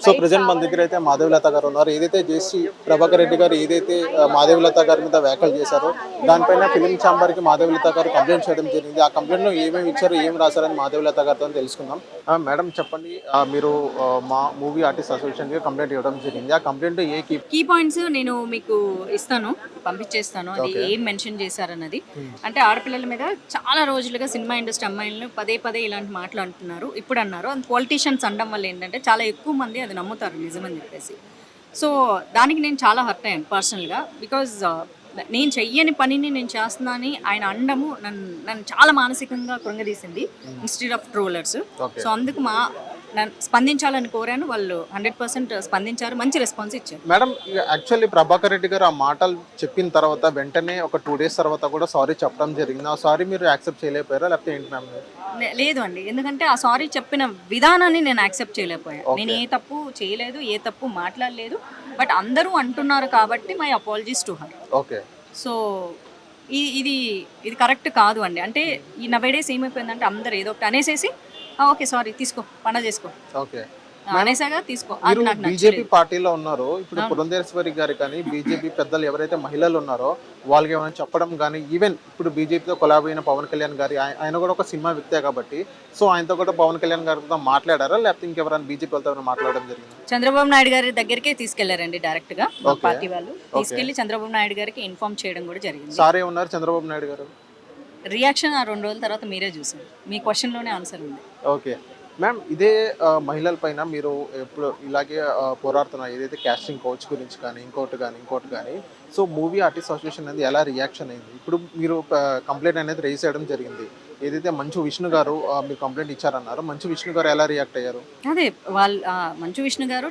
So present మన దగ్గర అయితే మాధవీలత గారు ఉన్నారు. ఏదైతే జేసీ ప్రభాకర్ రెడ్డి గారు ఏదైతే మాధవీలత గారి మీద వ్యాఖ్యలు చేశారో దానిపైన ఫిలిం ఛాంబర్కి మాధవీలత గారు కంప్లైంట్ చేయడం జరిగింది. ఆ కంప్లైంట్లో ఏమేమి ఇచ్చారు, ఏం రాశారని మాధవీలత గారితో తెలుసుకుందాం. మేడం చెప్పండి, మీరు మా మూవీ ఆర్టిస్ట్ అసోసియేషన్కి కంప్లైంట్ ఇవ్వడం జరిగింది. ఆ కంప్లైంట్ ఏ కీ పాయింట్స్ నేను మీకు ఇస్తాను, పంపించేస్తాను. అది ఏం మెన్షన్ చేశారన్నది. అంటే ఆడపిల్లల మీద చాలా రోజులుగా సినిమా ఇండస్ట్రీ అమ్మాయిలను పదే పదే ఇలాంటి మాటలు అంటున్నారు. ఇప్పుడు అన్నారు అది పొలిటీషియన్స్ అనడం వల్ల ఏంటంటే చాలా ఎక్కువ మంది అది నమ్ముతారు నిజమని చెప్పేసి. సో దానికి నేను చాలా హర్ట్ అయ్యాను పర్సనల్గా. బికాజ్ నేను చెయ్యని పనిని నేను చేస్తున్నా అని ఆయన అండము నన్ను చాలా మానసికంగా కృంగదీసింది ఇన్స్టెడ్ ఆఫ్ ట్రోలర్స్. సో అందుకు నన్ను స్పందించాలని కోరాను. వాళ్ళు 100% స్పందించారు, మంచి రెస్పాన్స్ ఇచ్చారు. మేడం యాక్చువల్లీ ప్రభాకర్ రెడ్డి గారు ఆ మాటలు చెప్పిన తర్వాత వెంటనే ఒక 2 days తర్వాత కూడా సారీ చెప్పడం జరిగింది. ఆ సారీ మీరు యాక్సెప్ట్ చేయలేకపోయారా లేకపోతే ఏంటి మ్యామ్? లేదు అండి, ఎందుకంటే ఆ సారీ చెప్పిన విధానాన్ని నేను యాక్సెప్ట్ చేయలేకపోయాను. నేను ఏ తప్పు చేయలేదు, ఏ తప్పు మాట్లాడలేదు. బట్ అందరూ అంటున్నారు కాబట్టి my apologies to her. Okay. So ఇది కరెక్ట్ కాదు అండి. అంటే ఈ నవేడేస్ ఏమైపోయిందంటే అందరు ఏదో ఒకటి అనేసేసి ఓకే సారీ తీసుకో, పండగ చేసుకో, ఓకే అనేసాగా తీసుకో. అది నాకు బీజేపీ పార్టీలో ఉన్నారు. ఇప్పుడు పురంధేశ్వరి గారు కానీ బీజేపీ పెద్దలు ఎవరైతే మహిళలు ఉన్నారో వాళ్ళకి ఏమైనా చెప్పడం కానీ, ఈవెన్ ఇప్పుడు బీజేపీతో కొలాబ్ అయిన పవన్ కళ్యాణ్ గారి ఆయన కూడా ఒక సినిమా వ్యక్తే కాబట్టి సో ఆయనతో కూడా పవన్ కళ్యాణ్ గారితో మాట్లాడారా లేకపోతే ఇంకెవరైనా బీజేపీ వాళ్ళతో మాట్లాడడం జరిగింది? చంద్రబాబు నాయుడు గారి దగ్గరికే తీసుకెళ్లారండి డైరెక్ట్ గా. పార్టీ వాళ్ళు తీసుకెళ్లి చంద్రబాబు నాయుడు గారికి ఇన్ఫార్మ్ చేయడం కూడా జరిగింది. సారే ఉన్నారు చంద్రబాబు నాయుడు గారు. రియాక్షన్ ఆ 2 రోజుల తర్వాత మీరే చూసారు. మీ క్వశ్చన్ లోనే ఆన్సర్ ఉంది. ఓకే మ్యామ్, ఇదే మహిళల పైన మీరు ఎప్పుడు ఇలాగే పోరాడుతున్నారు, ఏదైతే క్యాస్టింగ్ కోచ్ గురించి కానీ ఇంకోటి కానీ సో మూవీ ఆర్టిస్ట్ అసోసియేషన్ అనేది ఎలా రియాక్షన్ అయింది? ఇప్పుడు మీరు కంప్లైంట్ అనేది రేజ్ చేయడం జరిగింది. ఏదైతే మంచు విష్ణు గారు మీరు కంప్లైంట్ ఇచ్చారన్నారు, మంచు విష్ణు గారు ఎలా రియాక్ట్ అయ్యారు? అదే మంచు విష్ణు గారు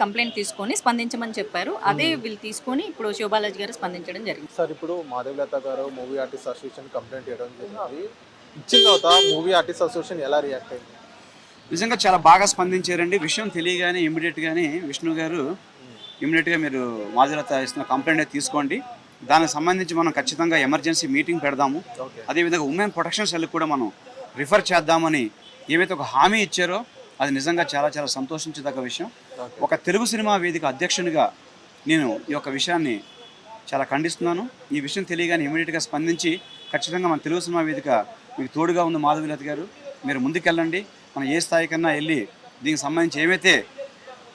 కంప్లైంట్ తీసుకొని స్పందించమని చెప్పారు. అదే వీళ్ళు తీసుకొని ఇప్పుడు శివబాలాజీ గారు స్పందించడం జరిగింది. సార్ ఇప్పుడు మాధవీలత గారు మూవీ ఆర్టిస్ట్ అసోసియేషన్ కంప్లైంట్ చేయడం జరిగింది. ఇచ్చిన తర్వాత మూవీ ఆర్టిస్ట్ అసోసియేషన్ ఎలా రియాక్ట్ అయింది? నిజంగా చాలా బాగా స్పందించారండి. విషయం తెలియగానే ఇమ్మీడియట్గానే విష్ణు గారు ఇమ్మీడియట్గా మీరు మాధవీలత ఇస్తున్న కంప్లైంట్ తీసుకోండి, దానికి సంబంధించి మనం ఖచ్చితంగా ఎమర్జెన్సీ మీటింగ్ పెడదాము, అదేవిధంగా ఉమెన్ ప్రొటెక్షన్ సెల్కి కూడా మనం రిఫర్ చేద్దామని ఏవైతే ఒక హామీ ఇచ్చారో అది నిజంగా చాలా చాలా సంతోషించదగ్గ విషయం. ఒక తెలుగు సినిమా వేదిక అధ్యక్షునిగా నేను ఈ యొక్క విషయాన్ని చాలా ఖండిస్తున్నాను. ఈ విషయం తెలియగానే ఇమ్మీడియట్గా స్పందించి ఖచ్చితంగా మన తెలుగు సినిమా వేదిక మీకు తోడుగా ఉంది మాధవీలత గారు, మీరు ముందుకెళ్ళండి, మనం ఏ స్థాయి కన్నా వెళ్ళి దీనికి సంబంధించి ఏమైతే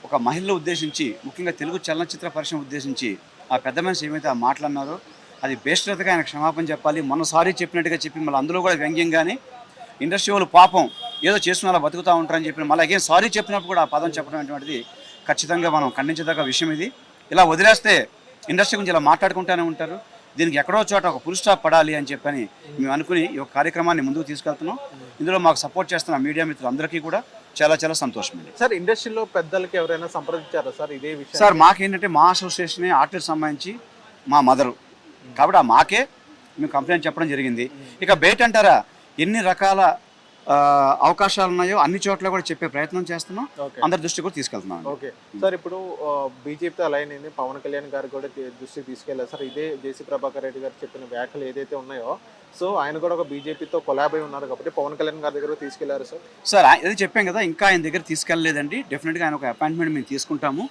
ఒక మహిళలు ఉద్దేశించి ముఖ్యంగా తెలుగు చలనచిత్ర పరిశ్రమ ఉద్దేశించి ఆ పెద్ద మనిషి ఏమైతే ఆ మాట్లాడినారో అది బేస్ట్గా ఆయన క్షమాపణ చెప్పాలి. మొన్న సారీ చెప్పినట్టుగా చెప్పి మళ్ళీ అందులో కూడా వ్యంగ్యంగానే ఇండస్ట్రీ వాళ్ళు పాపం ఏదో చేస్తున్న అలా బతుకుతూ ఉంటారని చెప్పి మళ్ళీ అగైన్ సారీ చెప్పినప్పుడు కూడా ఆ పదం చెప్పడం అటువంటిది ఖచ్చితంగా మనం ఖండించదగ్గ విషయం. ఇది ఇలా వదిలేస్తే ఇండస్ట్రీ గురించి ఇలా మాట్లాడుకుంటూనే ఉంటారు. దీనికి ఎక్కడో చోట ఒక ఫుల్ స్టాప్ పడాలి అని చెప్పని మేము అనుకుని ఈ యొక్క కార్యక్రమాన్ని ముందుకు తీసుకెళ్తున్నాం. ఇందులో మాకు సపోర్ట్ చేస్తున్న మీడియా మిత్రులందరికీ కూడా చాలా చాలా సంతోషం అండి. సార్ ఇండస్ట్రీలో పెద్దలకి ఎవరైనా సంప్రదించారా సార్ ఇదే విషయం? సార్ మాకేంటంటే మా అసోసియేషన్ ఆర్టిస్ట్ సంబంధించి మా మదరు కాబట్టి మాకే మేము కంప్లైంట్ చెప్పడం జరిగింది. ఇక బయట అంటారా ఎన్ని రకాల అవకాశాలు ఉన్నాయో అన్ని చోట్ల కూడా చెప్పే ప్రయత్నం చేస్తున్నాం, అందరి దృష్టి కూడా తీసుకెళ్తున్నాం. ఓకే సార్, ఇప్పుడు బీజేపీతో అలైన్ అయింది, పవన్ కళ్యాణ్ గారు కూడా దృష్టికి తీసుకెళ్లారు సార్. ఇదే జేసీ ప్రభాకర్ రెడ్డి గారు చెప్పిన వ్యాఖ్యలు ఏదైతే ఉన్నాయో సో ఆయన కూడా ఒక బీజేపీతో కొలాబ్ అయి ఉన్నారు కాబట్టి పవన్ కళ్యాణ్ గారి దగ్గర తీసుకెళ్లారు సార్. సార్ అది చెప్పాం కదా, ఇంకా ఆయన దగ్గర తీసుకెళ్ళలేదండి. డెఫినెట్గా ఆయన ఒక అపాయింట్మెంట్ మేము తీసుకుంటాము.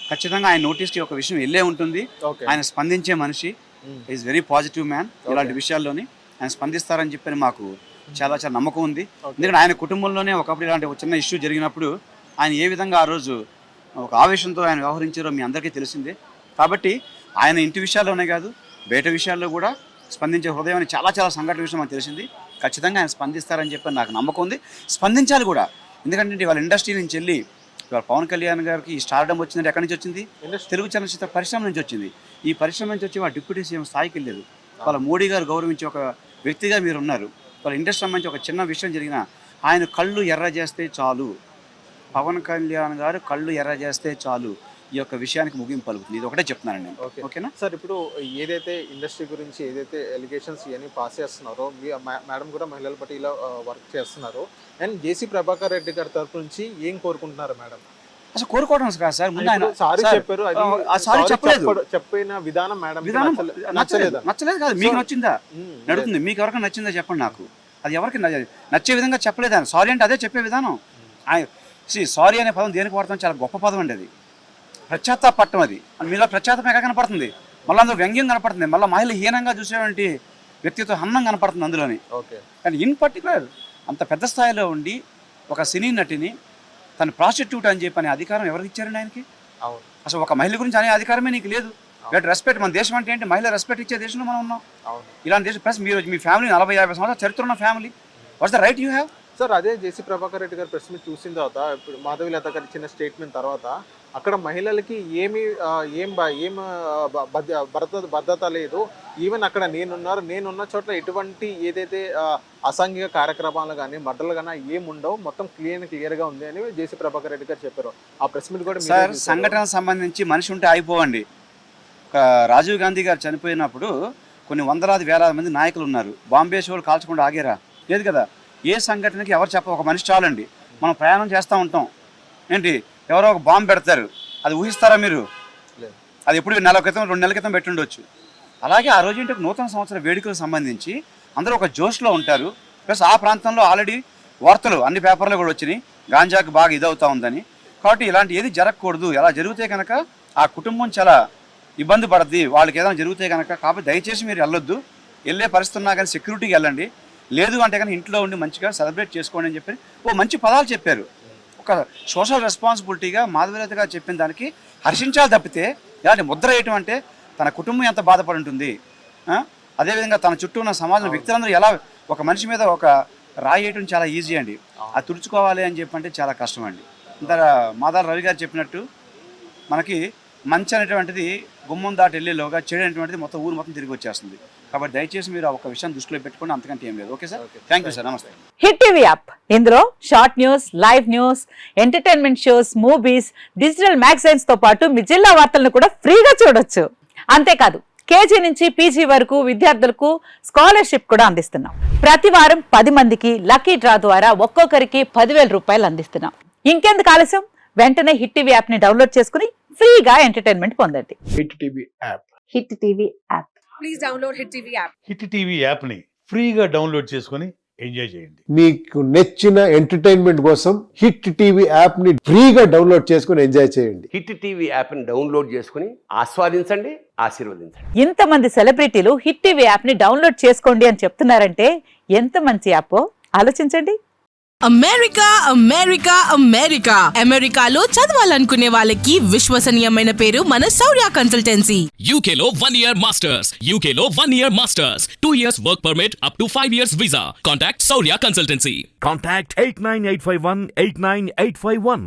ఖచ్చితంగా ఆయన నోటీస్కి ఒక విషయం వెళ్ళే ఉంటుంది. ఆయన స్పందించే మనిషి, ఈజ్ వెరీ పాజిటివ్ మ్యాన్. ఇలాంటి విషయాల్లోని ఆయన స్పందిస్తారని చెప్పని మాకు చాలా చాలా నమ్మకం ఉంది. ఎందుకంటే ఆయన కుటుంబంలోనే ఒకప్పుడు ఇలాంటి ఒక చిన్న ఇష్యూ జరిగినప్పుడు ఆయన ఏ విధంగా ఆ రోజు ఒక ఆవేశంతో ఆయన వ్యవహరించారో మీ అందరికీ తెలిసిందే. కాబట్టి ఆయన ఇంటి విషయాల్లోనే కాదు బయట విషయాల్లో కూడా స్పందించే హృదయం చాలా చాలా సంఘటన విషయం మనకు తెలిసింది. ఖచ్చితంగా ఆయన స్పందిస్తారని చెప్పి నాకు నమ్మకం ఉంది. స్పందించాలి కూడా, ఎందుకంటే వాళ్ళ ఇండస్ట్రీ నుంచి వెళ్ళి ఇవాళ పవన్ కళ్యాణ్ గారికి ఈ స్టార్డమ్ వచ్చిందంటే ఎక్కడి నుంచి వచ్చింది? తెలుగు చలనచిత్ర పరిశ్రమ నుంచి వచ్చింది. ఈ పరిశ్రమ నుంచి వచ్చి వాళ్ళ డిప్యూటీ సీఎం స్థాయికి వెళ్ళారు. వాళ్ళ మోడీ గారు గౌరవించే ఒక వ్యక్తిగా మీరు ఉన్నారు. వాళ్ళ ఇండస్ట్రీ సంబంధించి ఒక చిన్న విషయం జరిగినా ఆయన కళ్ళు ఎర్ర చేస్తే చాలు, పవన్ కళ్యాణ్ గారు కళ్ళు ఎర్ర చేస్తే చాలు ఈ యొక్క విషయానికి ముగింపు పలుకుతుంది. ఇది ఒకటే చెప్తున్నానండి. ఓకేనా సార్? ఇప్పుడు ఏదైతే ఇండస్ట్రీ గురించి ఏదైతే ఎలిగేషన్స్ ఇవన్నీ పాస్ చేస్తున్నారో మేడం కూడా మహిళల పట్ల వర్క్ చేస్తున్నారు అండ్ జేసీ ప్రభాకర్ రెడ్డి గారి తరఫు నుంచి ఏం కోరుకుంటున్నారు మేడం? అసలు కోరుకోవడం కాదు సార్, ముందు ఆయన సారీ చెప్పారు, సారీ చెప్పలేదు, చెప్పిన విధానం మేడం నచ్చలేదు కాదు, మీకు నచ్చిందా నడుతుంది, మీకు ఎవరికైనా నచ్చిందా చెప్పండి నాకు. అది ఎవరికి నచ్చే విధంగా చెప్పలేదు ఆయన. సారీ అంటే అదే చెప్పే విధానం. ఆయన సారీ అనే పదం దేనికి వాడతాం, చాలా గొప్ప పదం అండి అది. పశ్చాత్తాపట్టం అది. మీలో పశ్చాత్తాపం ఎక్కడ కనపడుతుంది, మళ్ళీ అందులో వ్యంగ్యం కనపడుతుంది, మళ్ళీ మహిళ హీనంగా చూసేటువంటి వ్యక్తిత్వ హన్నం కనపడుతుంది అందులోని. ఓకే. కానీ ఇన్ పర్టికులర్ అంత పెద్ద స్థాయిలో ఉండి ఒక సినీ నటిని తను ప్రాస్టిట్యూట్ అని చెప్పి అనే అధికారం ఎవరికి ఇచ్చారండి ఆయనకి? అవును. అసలు ఒక మహిళ గురించి అనే అధికారమే నీకు లేదు. Got respect. మన దేశం అంటే ఏంటి, మహిళ రెస్పెక్ట్ ఇచ్చే దేశంలో మనం ఉన్నాం. అవును. ఇలాంటి దేశం ప్లస్ మీరు మీ ఫ్యామిలీ 40-50 సంవత్సరాల చరిత్ర ఉన్న family, what's the right you have? Sir అదే జేసీ ప్రభాకర్ రెడ్డి గారు ప్రెస్ మీట్ చూసిన తర్వాత, ఇప్పుడు మాధవీలత గారు ఇచ్చిన స్టేట్మెంట్ తర్వాత అక్కడ మహిళలకి భద్రత లేదు. ఈవెన్ అక్కడ నేనున్న చోట్ల ఎటువంటి ఏదైతే అసాంఘిక కార్యక్రమాలు కానీ మర్డర్లు కానీ ఏముండవు, మొత్తం క్లియర్గా ఉంది అని జేసీ ప్రభాకర్ రెడ్డి గారు చెప్పారు. ఆ ప్రెస్ మీట్ కూడా సార్ సంఘటన సంబంధించి మనిషి ఉంటే అయిపోవండి. రాజీవ్ గాంధీ గారు చనిపోయినప్పుడు కొన్ని వందలాది వేలాది మంది నాయకులు ఉన్నారు. బాంబే షోలు కాల్చకుండా ఆగేరా? లేదు కదా. ఏ సంఘటనకి ఎవరు ఒక మనిషి చాలండి. మనం ప్రయాణం చేస్తూ ఉంటాం, ఏంటి ఎవరో ఒక బాంబు పెడతారు, అది ఊహిస్తారా మీరు? అది ఎప్పుడు 2 నెలల క్రితం పెట్టుండొచ్చు. అలాగే ఆ రోజు ఏంటి నూతన సంవత్సర వేడుకలకు సంబంధించి అందరూ ఒక జోష్లో ఉంటారు. ప్లస్ ఆ ప్రాంతంలో ఆల్రెడీ వార్తలు అన్ని పేపర్లో కూడా వచ్చినాయి, గాంజాకు బాగా ఇదవుతూ ఉందని. కాబట్టి ఇలాంటి ఏది జరగకూడదు. ఎలా జరిగితే కనుక ఆ కుటుంబం చాలా ఇబ్బంది పడుద్ది, వాళ్ళకి ఏదైనా జరిగితే కనుక. కాబట్టి దయచేసి మీరు వెళ్ళొద్దు. వెళ్ళే పరిస్థితి ఉన్నా కానీ సెక్యూరిటీకి వెళ్ళండి. లేదు అంటే కానీ ఇంట్లో ఉండి మంచిగా సెలబ్రేట్ చేసుకోండి అని చెప్పి మంచి పదాలు చెప్పారు. ఒక సోషల్ రెస్పాన్సిబిలిటీగా మాధవీలత గారు చెప్పిన దానికి హర్షించాలి తప్పితే ఇలాంటి ముద్ర వేయటం అంటే తన కుటుంబం ఎంత బాధపడి ఉంటుంది, అదేవిధంగా తన చుట్టూ ఉన్న సమాజం వ్యక్తులందరూ ఎలా ఒక మనిషి మీద ఒక రాయి వేయటం చాలా ఈజీ అండి. అది తుడుచుకోవాలి అని చెప్పంటే చాలా కష్టం అండి. ఇంత మాదాల రవి గారు చెప్పినట్టు మనకి మంచి అనేటువంటిది గుమ్మం దాటి వెళ్ళేలోగా చెడు అనేటువంటిది మొత్తం ఊరు మొత్తం తిరిగి వచ్చేస్తుంది. కాబట్టి దయచేసి మీరు ఒక విషయం దృష్టిలో పెట్టుకోండి, అంతకంటే ఏం లేదు. Okay sir, thank you sir, నమస్తే. హిట్ టీవీ యాప్, ఇందులో short news, live news, entertainment shows, movies, digital magazines తో పాటు మీ జిల్లా వార్తలను కూడా ఫ్రీగా చూడొచ్చు. అంతేకాదు కేజీ నుంచి పీజీ వరకు విద్యార్థులకు స్కాలర్షిప్ కూడా అందిస్తున్నాం. ప్రతి వారం 10 మందికి లక్కీ డ్రా ద్వారా ఒక్కొక్కరికి 10,000 రూపాయలు అందిస్తున్నాం. ఇంకెందుకు ఆలస్యం, వెంటనే హిట్ టీవీ యాప్ ని డౌన్లోడ్ చేసుకుని ఫ్రీగా ఎంటర్టైన్మెంట్ పొందండి. Hit TV app. Hit TV app. Please download hit TV app. Hit TV app ని ఫ్రీగా డౌన్లోడ్ చేసుకొని ఎంజాయ్ చేయండి. మీకు నచ్చిన ఎంటర్టైన్మెంట్ కోసం హిట్ టీవీ యాప్ ని ఫ్రీగా డౌన్లోడ్ చేసుకొని ఎంజాయ్ చేయండి. హిట్ టీవీ యాప్ ని డౌన్లోడ్ చేసుకుని ఆస్వాదించండి, ఆశీర్వదించండి. ఇంతమంది సెలబ్రిటీలు హిట్ టీవీ యాప్ ని డౌన్లోడ్ చేసుకోండి అని చెప్తున్నారంటే ఎంత మంచి యాప్ ఆలోచించండి. అమెరికా అమెరికా అమెరికా అమెరికాలో చదవాలనుకునే వాళ్ళకి విశ్వసనీయమైన పేరు మన శౌర్య కన్సల్టెన్సీ. UK లో 1 year masters, UK లో 1 year masters, 2 years work permit up to 5 years visa. Contact Saurya Consultancy. Contact 89851 89851.